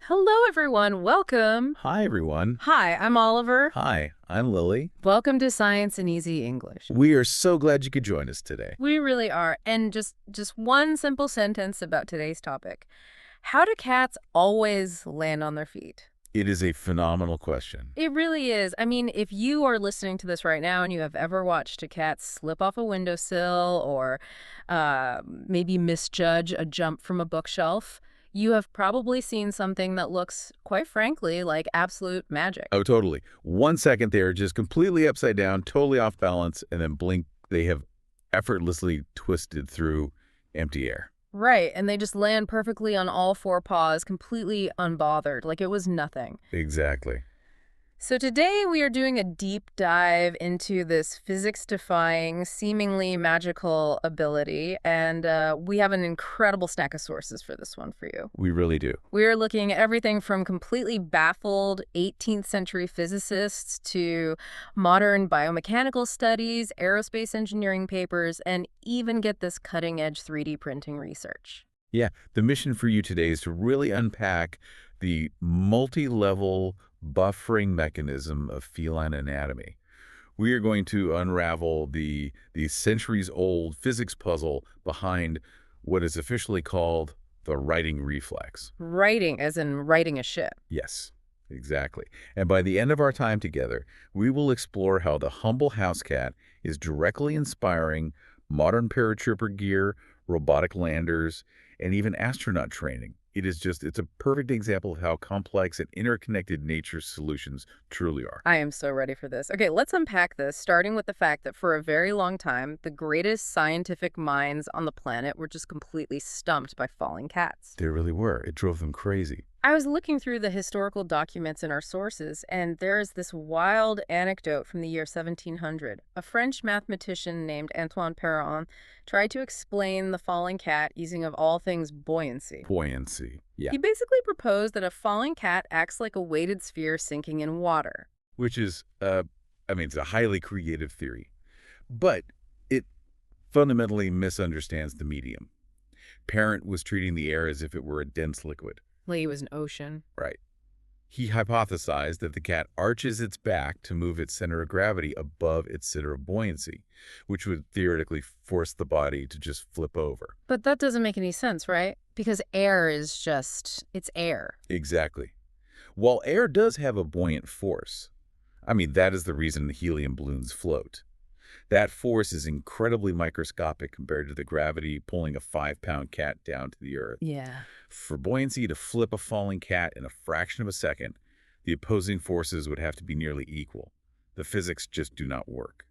Hello, everyone. Welcome. Hi, everyone. Hi, I'm Oliver. Hi, I'm Lily. Welcome to Science in Easy English. We are so glad you could join us today. We really are. And just one simple sentence about today's topic. How do cats always land on their feet? It is a phenomenal question. It really is. I mean, if you are listening to this right now and you have ever watched a cat slip off a windowsill or maybe misjudge a jump from a bookshelf, you have probably seen something that looks, quite frankly, like absolute magic. Oh, totally. 1 second they are just completely upside down, totally off balance, and then blink, they have effortlessly twisted through empty air. Right, and they just land perfectly on all four paws, completely unbothered, like it was nothing. Exactly. So today we are doing a deep dive into this physics-defying, seemingly magical ability, and we have an incredible stack of sources for this one for you. We really do. We are looking at everything from completely baffled 18th century physicists to modern biomechanical studies, aerospace engineering papers, and even get this cutting-edge 3D printing research. Yeah, the mission for you today is to really unpack the multi-level buffering mechanism of feline anatomy. We are going to unravel the centuries-old physics puzzle behind what is officially called the writing reflex. Writing, as in writing a ship. Yes, exactly. And by the end of our time together, we will explore how the humble house cat is directly inspiring modern paratrooper gear, robotic landers, and even astronaut training. It's a perfect example of how complex and interconnected nature's solutions truly are. I am so ready for this. Okay, let's unpack this, starting with the fact that for a very long time, the greatest scientific minds on the planet were just completely stumped by falling cats. They really were. It drove them crazy. I was looking through the historical documents in our sources, and there is this wild anecdote from the year 1700. A French mathematician named Antoine Perron tried to explain the falling cat using, of all things, buoyancy. Buoyancy. Yeah. He basically proposed that a falling cat acts like a weighted sphere sinking in water. Which is, it's a highly creative theory. But it fundamentally misunderstands the medium. Parent was treating the air as if it were a dense liquid. Like it was an ocean. Right. He hypothesized that the cat arches its back to move its center of gravity above its center of buoyancy, which would theoretically force the body to just flip over. But that doesn't make any sense, right? Because air is it's air. Exactly. While air does have a buoyant force, that is the reason the helium balloons float. That force is incredibly microscopic compared to the gravity pulling a 5-pound cat down to the earth. Yeah. For buoyancy to flip a falling cat in a fraction of a second, the opposing forces would have to be nearly equal. The physics just do not work.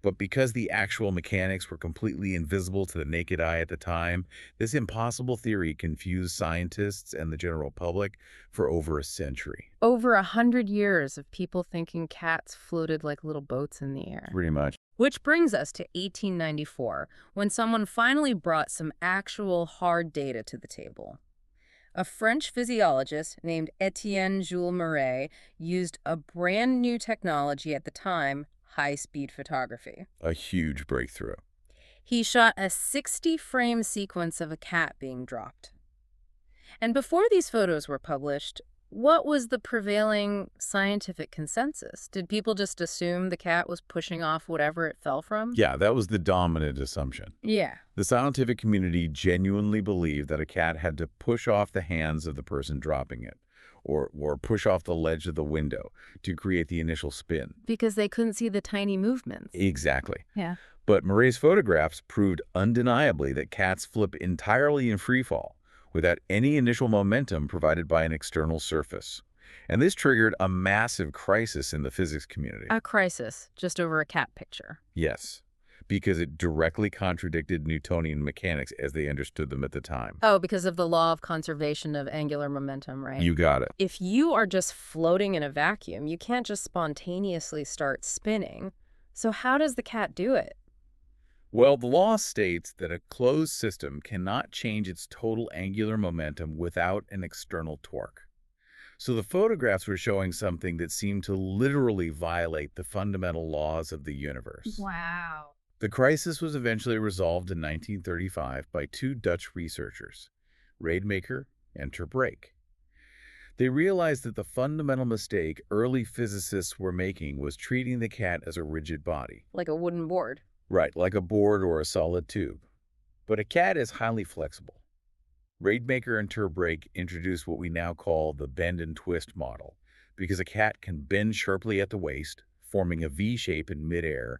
But because the actual mechanics were completely invisible to the naked eye at the time, this impossible theory confused scientists and the general public for over a century. Over 100 years of people thinking cats floated like little boats in the air. Pretty much. Which brings us to 1894, when someone finally brought some actual hard data to the table. A French physiologist named Etienne Jules Marais used a brand new technology at the time, high-speed photography. A huge breakthrough. He shot a 60-frame sequence of a cat being dropped. And before these photos were published, what was the prevailing scientific consensus? Did people just assume the cat was pushing off whatever it fell from? Yeah, that was the dominant assumption. Yeah. The scientific community genuinely believed that a cat had to push off the hands of the person dropping it, or push off the ledge of the window to create the initial spin. Because they couldn't see the tiny movements. Exactly. Yeah. But Murray's photographs proved undeniably that cats flip entirely in free fall, without any initial momentum provided by an external surface. And this triggered a massive crisis in the physics community. A crisis, just over a cat picture. Yes, because it directly contradicted Newtonian mechanics as they understood them at the time. Oh, because of the law of conservation of angular momentum, right? You got it. If you are just floating in a vacuum, you can't just spontaneously start spinning. So how does the cat do it? Well, the law states that a closed system cannot change its total angular momentum without an external torque. So the photographs were showing something that seemed to literally violate the fundamental laws of the universe. Wow. The crisis was eventually resolved in 1935 by two Dutch researchers, Rademacher and ter Braak. They realized that the fundamental mistake early physicists were making was treating the cat as a rigid body. Like a wooden board. Right, like a board or a solid tube. But a cat is highly flexible. Raidmaker and Turbrake introduced what we now call the bend and twist model, because a cat can bend sharply at the waist, forming a V shape in midair.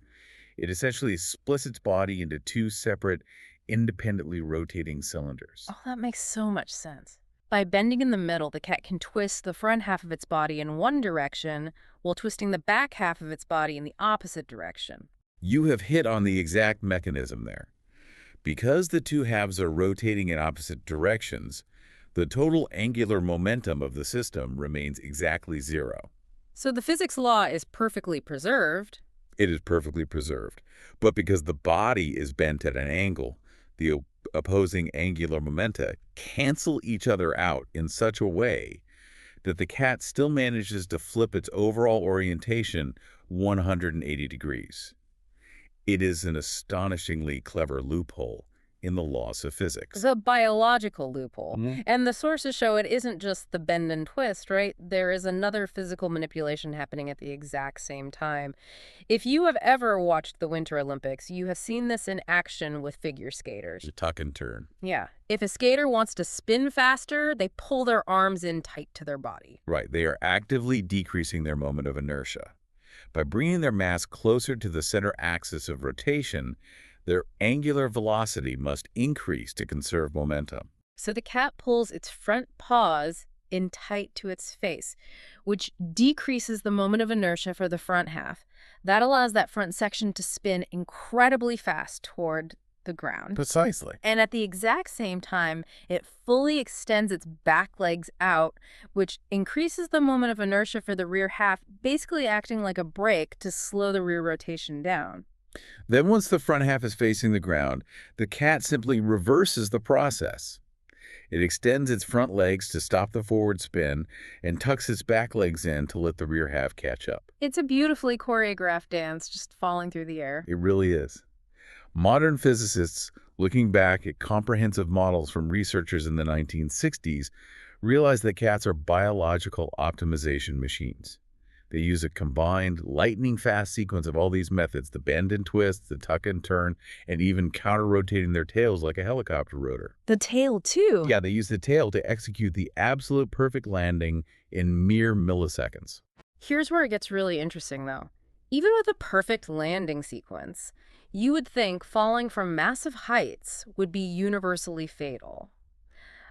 It essentially splits its body into two separate, independently rotating cylinders. Oh, that makes so much sense. By bending in the middle, the cat can twist the front half of its body in one direction while twisting the back half of its body in the opposite direction. You have hit on the exact mechanism there. Because the two halves are rotating in opposite directions, the total angular momentum of the system remains exactly zero. So the physics law is perfectly preserved. It is perfectly preserved. But because the body is bent at an angle, the opposing angular momenta cancel each other out in such a way that the cat still manages to flip its overall orientation 180 degrees. It is an astonishingly clever loophole in the laws of physics. The biological loophole. Mhm. And the sources show it isn't just the bend and twist, right? There is another physical manipulation happening at the exact same time. If you have ever watched the Winter Olympics, you have seen this in action with figure skaters. The tuck and turn. Yeah. If a skater wants to spin faster, they pull their arms in tight to their body. Right, they are actively decreasing their moment of inertia. By bringing their mass closer to the center axis of rotation, their angular velocity must increase to conserve momentum. So the cat pulls its front paws in tight to its face, which decreases the moment of inertia for the front half. That allows that front section to spin incredibly fast toward the ground. Precisely. And at the exact same time, it fully extends its back legs out, which increases the moment of inertia for the rear half, basically acting like a brake to slow the rear rotation down. Then once the front half is facing the ground, the cat simply reverses the process. It extends its front legs to stop the forward spin and tucks its back legs in to let the rear half catch up. It's a beautifully choreographed dance, just falling through the air. It really is. Modern physicists, looking back at comprehensive models from researchers in the 1960s, realized that cats are biological optimization machines. They use a combined, lightning-fast sequence of all these methods, the bend and twist, the tuck and turn, and even counter-rotating their tails like a helicopter rotor. The tail, too. Yeah, they use the tail to execute the absolute perfect landing in mere milliseconds. Here's where it gets really interesting, though. Even with a perfect landing sequence, you would think falling from massive heights would be universally fatal.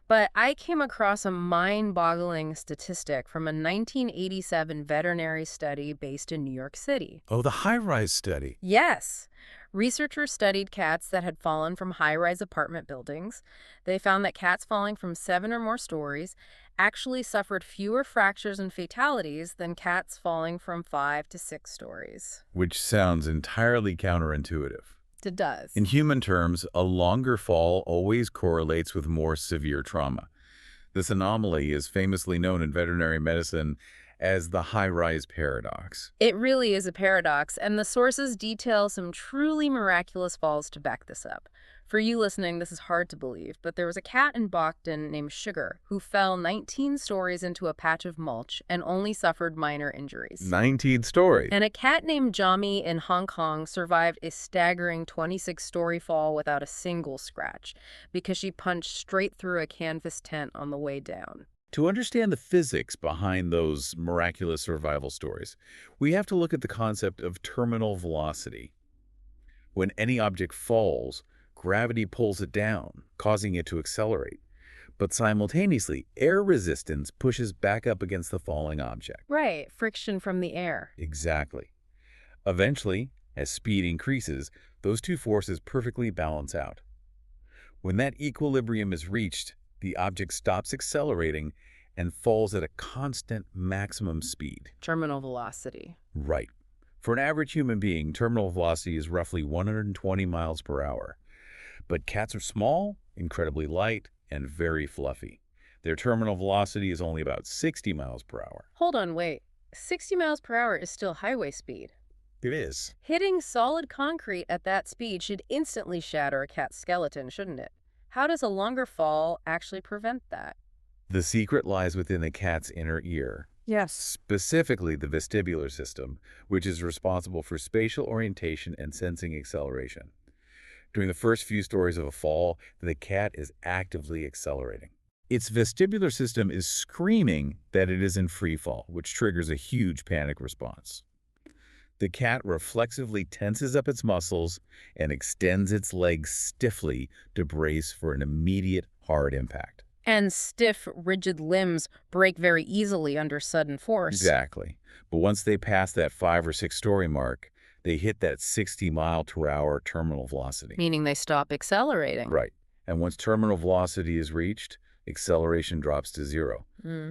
But I came across a mind-boggling statistic from a 1987 veterinary study based in New York City. Oh, the high-rise study. Yes. Researchers studied cats that had fallen from high-rise apartment buildings. They found that cats falling from 7 or more stories actually suffered fewer fractures and fatalities than cats falling from 5 to 6 stories. Which sounds entirely counterintuitive. It does. In human terms, a longer fall always correlates with more severe trauma. This anomaly is famously known in veterinary medicine as the high-rise paradox. It really is a paradox, and the sources detail some truly miraculous falls to back this up. For you listening, this is hard to believe, but there was a cat in Boston named Sugar who fell 19 stories into a patch of mulch and only suffered minor injuries. 19 stories. And a cat named Jami in Hong Kong survived a staggering 26-story fall without a single scratch because she punched straight through a canvas tent on the way down. To understand the physics behind those miraculous survival stories, we have to look at the concept of terminal velocity. When any object falls, gravity pulls it down, causing it to accelerate. But simultaneously, air resistance pushes back up against the falling object. Right, friction from the air. Exactly. Eventually, as speed increases, those two forces perfectly balance out. When that equilibrium is reached, the object stops accelerating and falls at a constant maximum speed. Terminal velocity. Right. For an average human being, terminal velocity is roughly 120 miles per hour. But cats are small, incredibly light, and very fluffy. Their terminal velocity is only about 60 miles per hour. Hold on, wait. 60 miles per hour is still highway speed. It is. Hitting solid concrete at that speed should instantly shatter a cat's skeleton, shouldn't it? How does a longer fall actually prevent that? The secret lies within the cat's inner ear, Yes. specifically the vestibular system, which is responsible for spatial orientation and sensing acceleration. During the first few stories of a fall, the cat is actively accelerating. Its vestibular system is screaming that it is in free fall, which triggers a huge panic response. The cat reflexively tenses up its muscles and extends its legs stiffly to brace for an immediate hard impact. And stiff, rigid limbs break very easily under sudden force. Exactly. But once they pass that 5 or 6-story mark, they hit that 60-mile-per-hour terminal velocity. Meaning they stop accelerating. Right. And once terminal velocity is reached, acceleration drops to 0.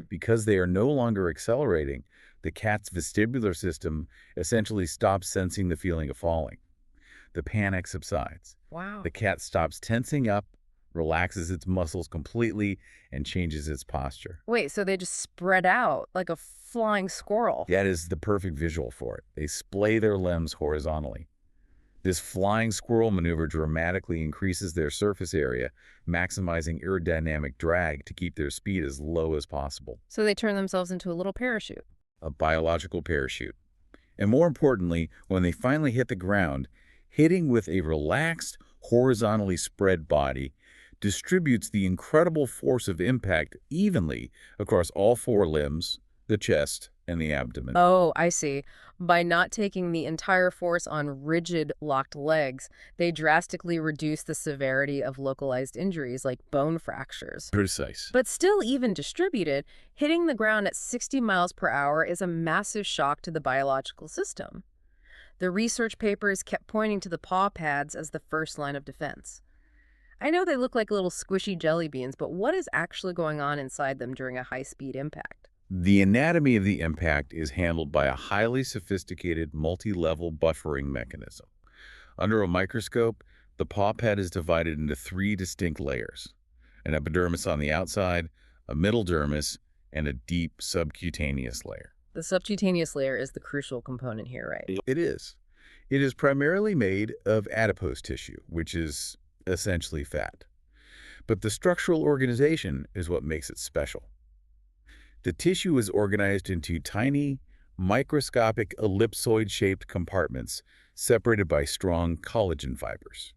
Because they are no longer accelerating, the cat's vestibular system essentially stops sensing the feeling of falling. The panic subsides. Wow. The cat stops tensing up, relaxes its muscles completely, and changes its posture. Wait, so they just spread out like a flying squirrel? That is the perfect visual for it. They splay their limbs horizontally. This flying squirrel maneuver dramatically increases their surface area, maximizing aerodynamic drag to keep their speed as low as possible. So they turn themselves into a little parachute. A biological parachute. And more importantly, when they finally hit the ground, hitting with a relaxed, horizontally spread body distributes the incredible force of impact evenly across all 4 limbs, the chest, and the abdomen. Oh, I see. By not taking the entire force on rigid, locked legs, they drastically reduce the severity of localized injuries like bone fractures. Precise. But still even distributed, hitting the ground at 60 miles per hour is a massive shock to the biological system. The research papers kept pointing to the paw pads as the first line of defense. I know they look like little squishy jelly beans, but what is actually going on inside them during a high-speed impact? The anatomy of the impact is handled by a highly sophisticated multi-level buffering mechanism. Under a microscope, the paw pad is divided into 3 distinct layers: an epidermis on the outside, a middle dermis, and a deep subcutaneous layer. The subcutaneous layer is the crucial component here, right? It is. It is primarily made of adipose tissue, which is essentially fat. But the structural organization is what makes it special. The tissue is organized into tiny, microscopic ellipsoid-shaped compartments separated by strong collagen fibers.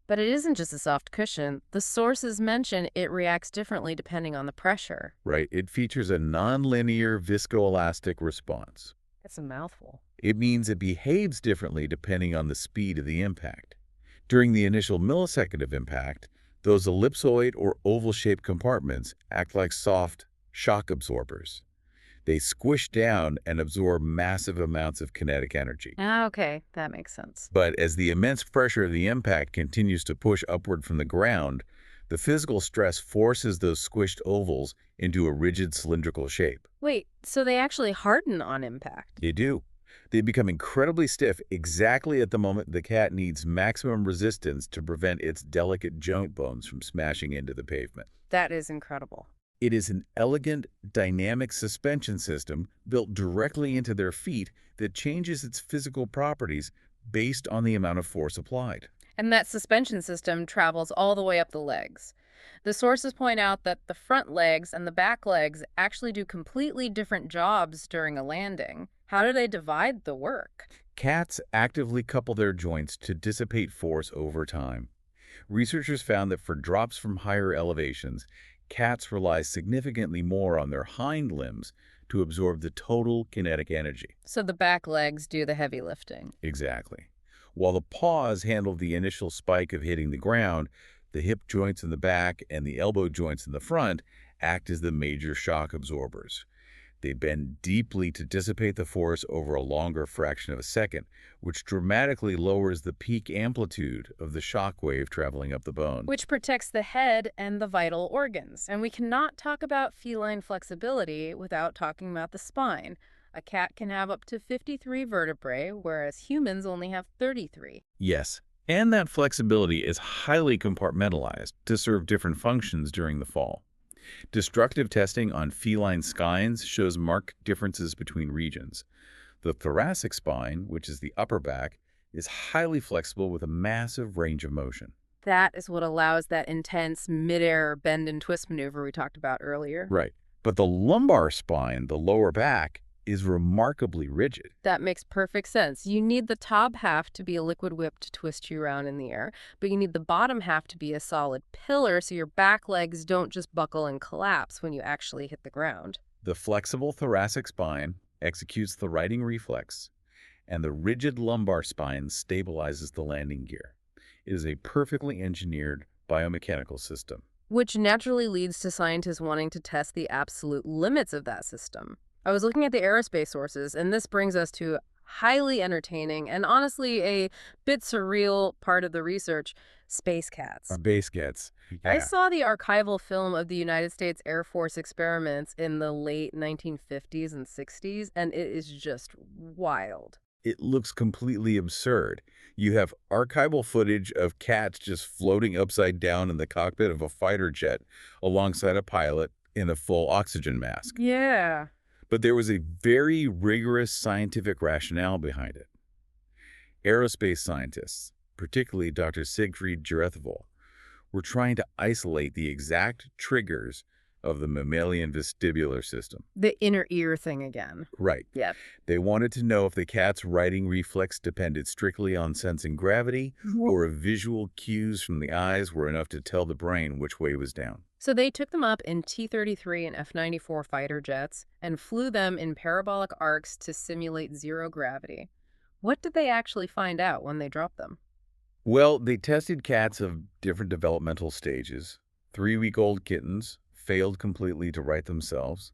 But it isn't just a soft cushion. The sources mention it reacts differently depending on the pressure. Right, it features a nonlinear viscoelastic response. That's a mouthful. It means it behaves differently depending on the speed of the impact. During the initial millisecond of impact, those ellipsoid or oval-shaped compartments act like soft shock absorbers. They squish down and absorb massive amounts of kinetic energy. Ah, okay, that makes sense. But as the immense pressure of the impact continues to push upward from the ground, the physical stress forces those squished ovals into a rigid cylindrical shape. Wait, so they actually harden on impact? They do. They become incredibly stiff exactly at the moment the cat needs maximum resistance to prevent its delicate joint bones from smashing into the pavement. That is incredible. It is an elegant, dynamic suspension system built directly into their feet that changes its physical properties based on the amount of force applied. And that suspension system travels all the way up the legs. The sources point out that the front legs and the back legs actually do completely different jobs during a landing. How do they divide the work? Cats actively couple their joints to dissipate force over time. Researchers found that for drops from higher elevations, cats rely significantly more on their hind limbs to absorb the total kinetic energy. So the back legs do the heavy lifting. Exactly. While the paws handle the initial spike of hitting the ground, the hip joints in the back and the elbow joints in the front act as the major shock absorbers. They bend deeply to dissipate the force over a longer fraction of a second, which dramatically lowers the peak amplitude of the shock wave traveling up the bone. Which protects the head and the vital organs. And we cannot talk about feline flexibility without talking about the spine. A cat can have up to 53 vertebrae, whereas humans only have 33. Yes, and that flexibility is highly compartmentalized to serve different functions during the fall. Destructive testing on feline spines shows marked differences between regions. The thoracic spine, which is the upper back, is highly flexible with a massive range of motion. that is what allows that intense midair bend and twist maneuver we talked about earlier. Right. But the lumbar spine, the lower back, is remarkably rigid. That makes perfect sense. You need the top half to be a liquid whip to twist you around in the air, but you need the bottom half to be a solid pillar so your back legs don't just buckle and collapse when you actually hit the ground. The flexible thoracic spine executes the righting reflex, and the rigid lumbar spine stabilizes the landing gear. It is a perfectly engineered biomechanical system. Which naturally leads to scientists wanting to test the absolute limits of that system. I was looking at the aerospace sources, and this brings us to highly entertaining and honestly a bit surreal part of the research, space cats. Base gets. I saw the archival film of the United States Air Force experiments in the late 1950s and 60s, and it is just wild. It looks completely absurd. You have archival footage of cats just floating upside down in the cockpit of a fighter jet alongside a pilot in a full oxygen mask. Yeah. But there was a very rigorous scientific rationale behind it. Aerospace scientists, particularly Dr. Siegfried Gerethval, were trying to isolate the exact triggers of the mammalian vestibular system. The inner ear thing again. Right. Yep. They wanted to know if the cat's righting reflex depended strictly on sensing gravity or if visual cues from the eyes were enough to tell the brain which way was down. So they took them up in T-33 and F-94 fighter jets and flew them in parabolic arcs to simulate zero gravity. What did they actually find out when they dropped them? Well, they tested cats of different developmental stages. 3-week-old kittens failed completely to right themselves,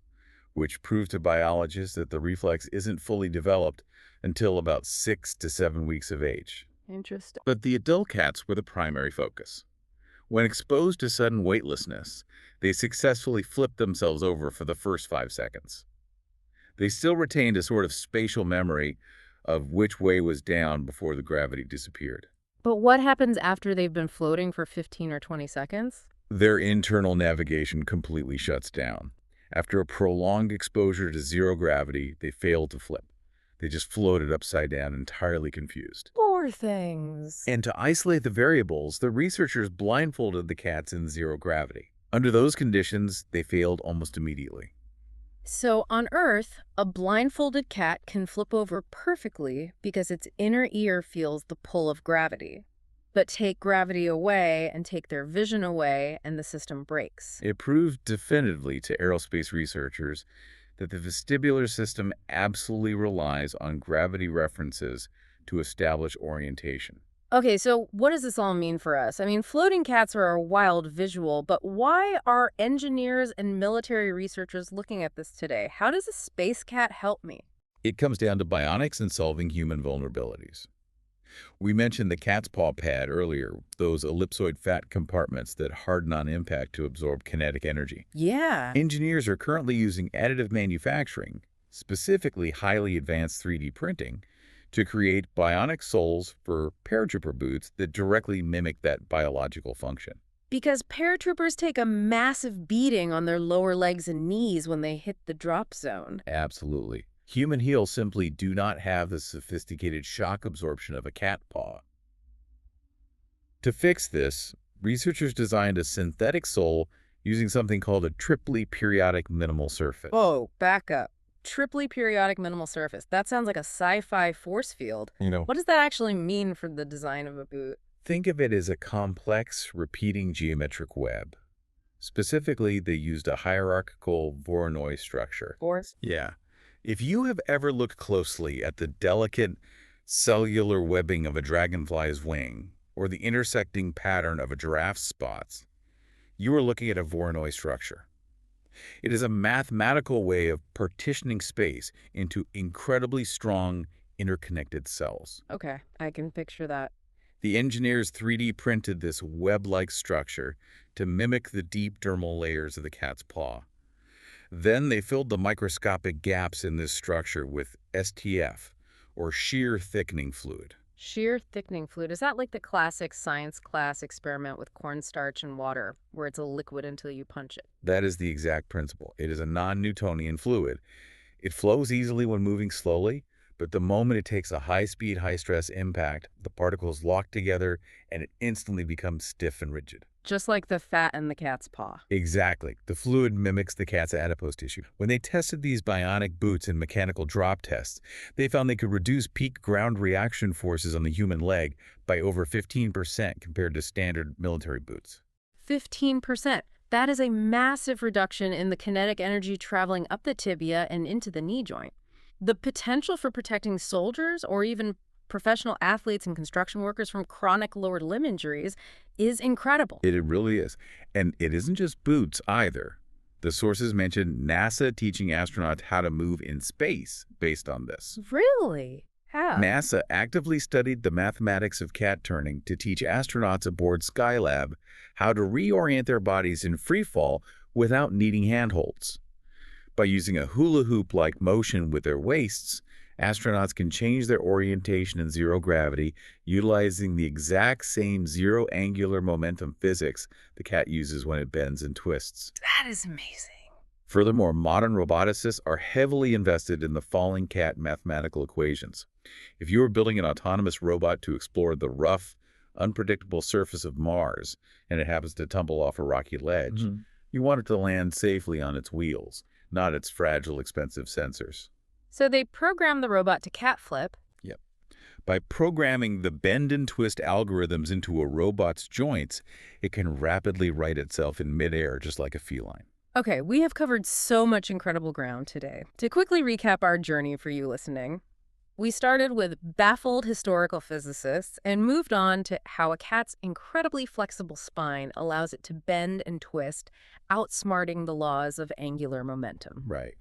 which proved to biologists that the reflex isn't fully developed until about 6 to 7 weeks of age. Interesting. But the adult cats were the primary focus. When exposed to sudden weightlessness, they successfully flipped themselves over for the first 5 seconds. They still retained a sort of spatial memory of which way was down before the gravity disappeared. But what happens after they've been floating for 15 or 20 seconds? Their internal navigation completely shuts down. After a prolonged exposure to zero gravity, they failed to flip. They just floated upside down, entirely confused. Poor things. And to isolate the variables, the researchers blindfolded the cats in zero gravity. Under those conditions, they failed almost immediately. So on Earth, a blindfolded cat can flip over perfectly because its inner ear feels the pull of gravity. But take gravity away and take their vision away, and the system breaks. It proved definitively to aerospace researchers that the vestibular system absolutely relies on gravity references to establish orientation. Okay, so what does this all mean for us? I mean, floating cats are a wild visual, but why are engineers and military researchers looking at this today? How does a space cat help me? It comes down to bionics and solving human vulnerabilities. We mentioned the cat's paw pad earlier, those ellipsoid fat compartments that harden on impact to absorb kinetic energy. Yeah. Engineers are currently using additive manufacturing, specifically highly advanced 3D printing, to create bionic soles for paratrooper boots that directly mimic that biological function. Because paratroopers take a massive beating on their lower legs and knees when they hit the drop zone. Absolutely. Human heels simply do not have the sophisticated shock absorption of a cat paw. To fix this, researchers designed a synthetic sole using something called a triply periodic minimal surface. Whoa, back up. Triply periodic minimal surface. That sounds like a sci-fi force field. What does that actually mean for the design of a boot? Think of it as a complex, repeating geometric web. Specifically, they used a hierarchical Voronoi structure. Force? Yeah. If you have ever looked closely at the delicate cellular webbing of a dragonfly's wing or the intersecting pattern of a giraffe's spots, you are looking at a Voronoi structure. It is a mathematical way of partitioning space into incredibly strong, interconnected cells. Okay, I can picture that. The engineers 3D printed this web-like structure to mimic the deep dermal layers of the cat's paw. Then they filled the microscopic gaps in this structure with STF, or shear thickening fluid. Shear thickening fluid. Is that like the classic science class experiment with cornstarch and water, where it's a liquid until you punch it? That is the exact principle. It is a non-Newtonian fluid. It flows easily when moving slowly, But the moment it takes a high-speed, high-stress impact, the particles lock together and it instantly becomes stiff and rigid. Just like the fat in the cat's paw. Exactly. The fluid mimics the cat's adipose tissue. When they tested these bionic boots in mechanical drop tests, they found they could reduce peak ground reaction forces on the human leg by over 15% compared to standard military boots. 15%. That is a massive reduction in the kinetic energy traveling up the tibia and into the knee joint. The potential for protecting soldiers or even professional athletes and construction workers from chronic lower limb injuries is incredible. It really is. And it isn't just boots either. The sources mentioned NASA teaching astronauts how to move in space based on this. Really? How? NASA actively studied the mathematics of cat turning to teach astronauts aboard Skylab how to reorient their bodies in free fall without needing handholds. By using a hula hoop-like motion with their waists, astronauts can change their orientation in zero gravity, utilizing the exact same zero angular momentum physics the cat uses when it bends and twists. That is amazing. Furthermore, modern roboticists are heavily invested in the falling cat mathematical equations. If you were building an autonomous robot to explore the rough, unpredictable surface of Mars, and it happens to tumble off a rocky ledge, you want it to land safely on its wheels, not its fragile, expensive sensors. So they programmed the robot to cat flip. Yep. By programming the bend and twist algorithms into a robot's joints, it can rapidly right itself in midair just like a feline. Okay, we have covered so much incredible ground today. To quickly recap our journey for you listening, we started with baffled historical physicists and moved on to how a cat's incredibly flexible spine allows it to bend and twist, outsmarting the laws of angular momentum. Right.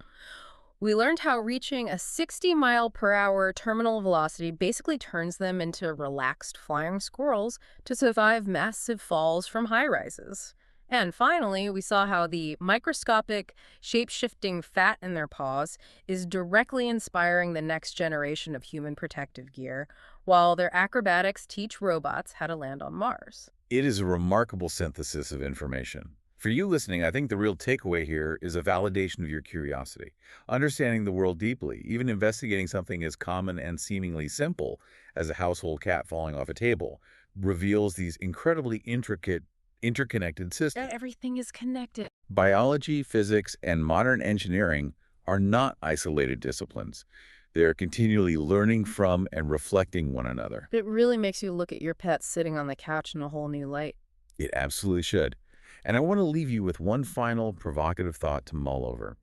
We learned how reaching a 60-mile-per-hour terminal velocity basically turns them into relaxed flying squirrels to survive massive falls from high-rises. And finally, we saw how the microscopic, shape-shifting fat in their paws is directly inspiring the next generation of human protective gear, while their acrobatics teach robots how to land on Mars. It is a remarkable synthesis of information. For you listening, I think the real takeaway here is a validation of your curiosity. Understanding the world deeply, even investigating something as common and seemingly simple as a household cat falling off a table, reveals these incredibly interconnected systems. Everything is connected. Biology, physics, and modern engineering are not isolated disciplines. They are continually learning from and reflecting one another. It really makes you look at your pet sitting on the couch in a whole new light. It absolutely should. And I want to leave you with one final provocative thought to mull over.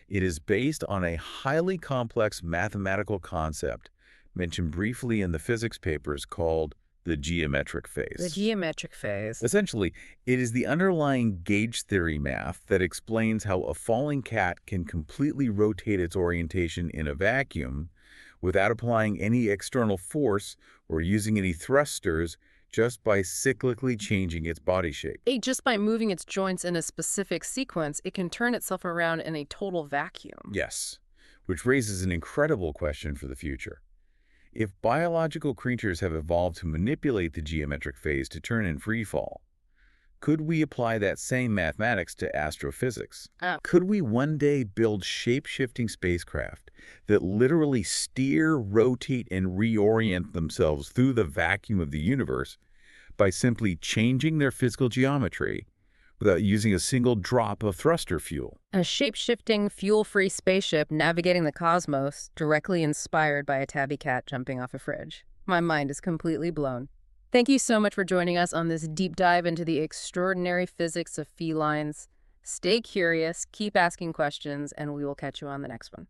It is based on a highly complex mathematical concept mentioned briefly in the physics papers called the geometric phase. The geometric phase. Essentially, it is the underlying gauge theory math that explains how a falling cat can completely rotate its orientation in a vacuum without applying any external force or using any thrusters, just by cyclically changing its body shape. Just by moving its joints in a specific sequence, it can turn itself around in a total vacuum. Yes, which raises an incredible question for the future. If biological creatures have evolved to manipulate the geometric phase to turn in free fall, could we apply that same mathematics to astrophysics? Could we one day build shape-shifting spacecraft that literally steer, rotate, and reorient themselves through the vacuum of the universe by simply changing their physical geometry without using a single drop of thruster fuel? A shape-shifting, fuel-free spaceship navigating the cosmos, directly inspired by a tabby cat jumping off a fridge. My mind is completely blown. Thank you so much for joining us on this deep dive into the extraordinary physics of felines. Stay curious, keep asking questions, and we will catch you on the next one.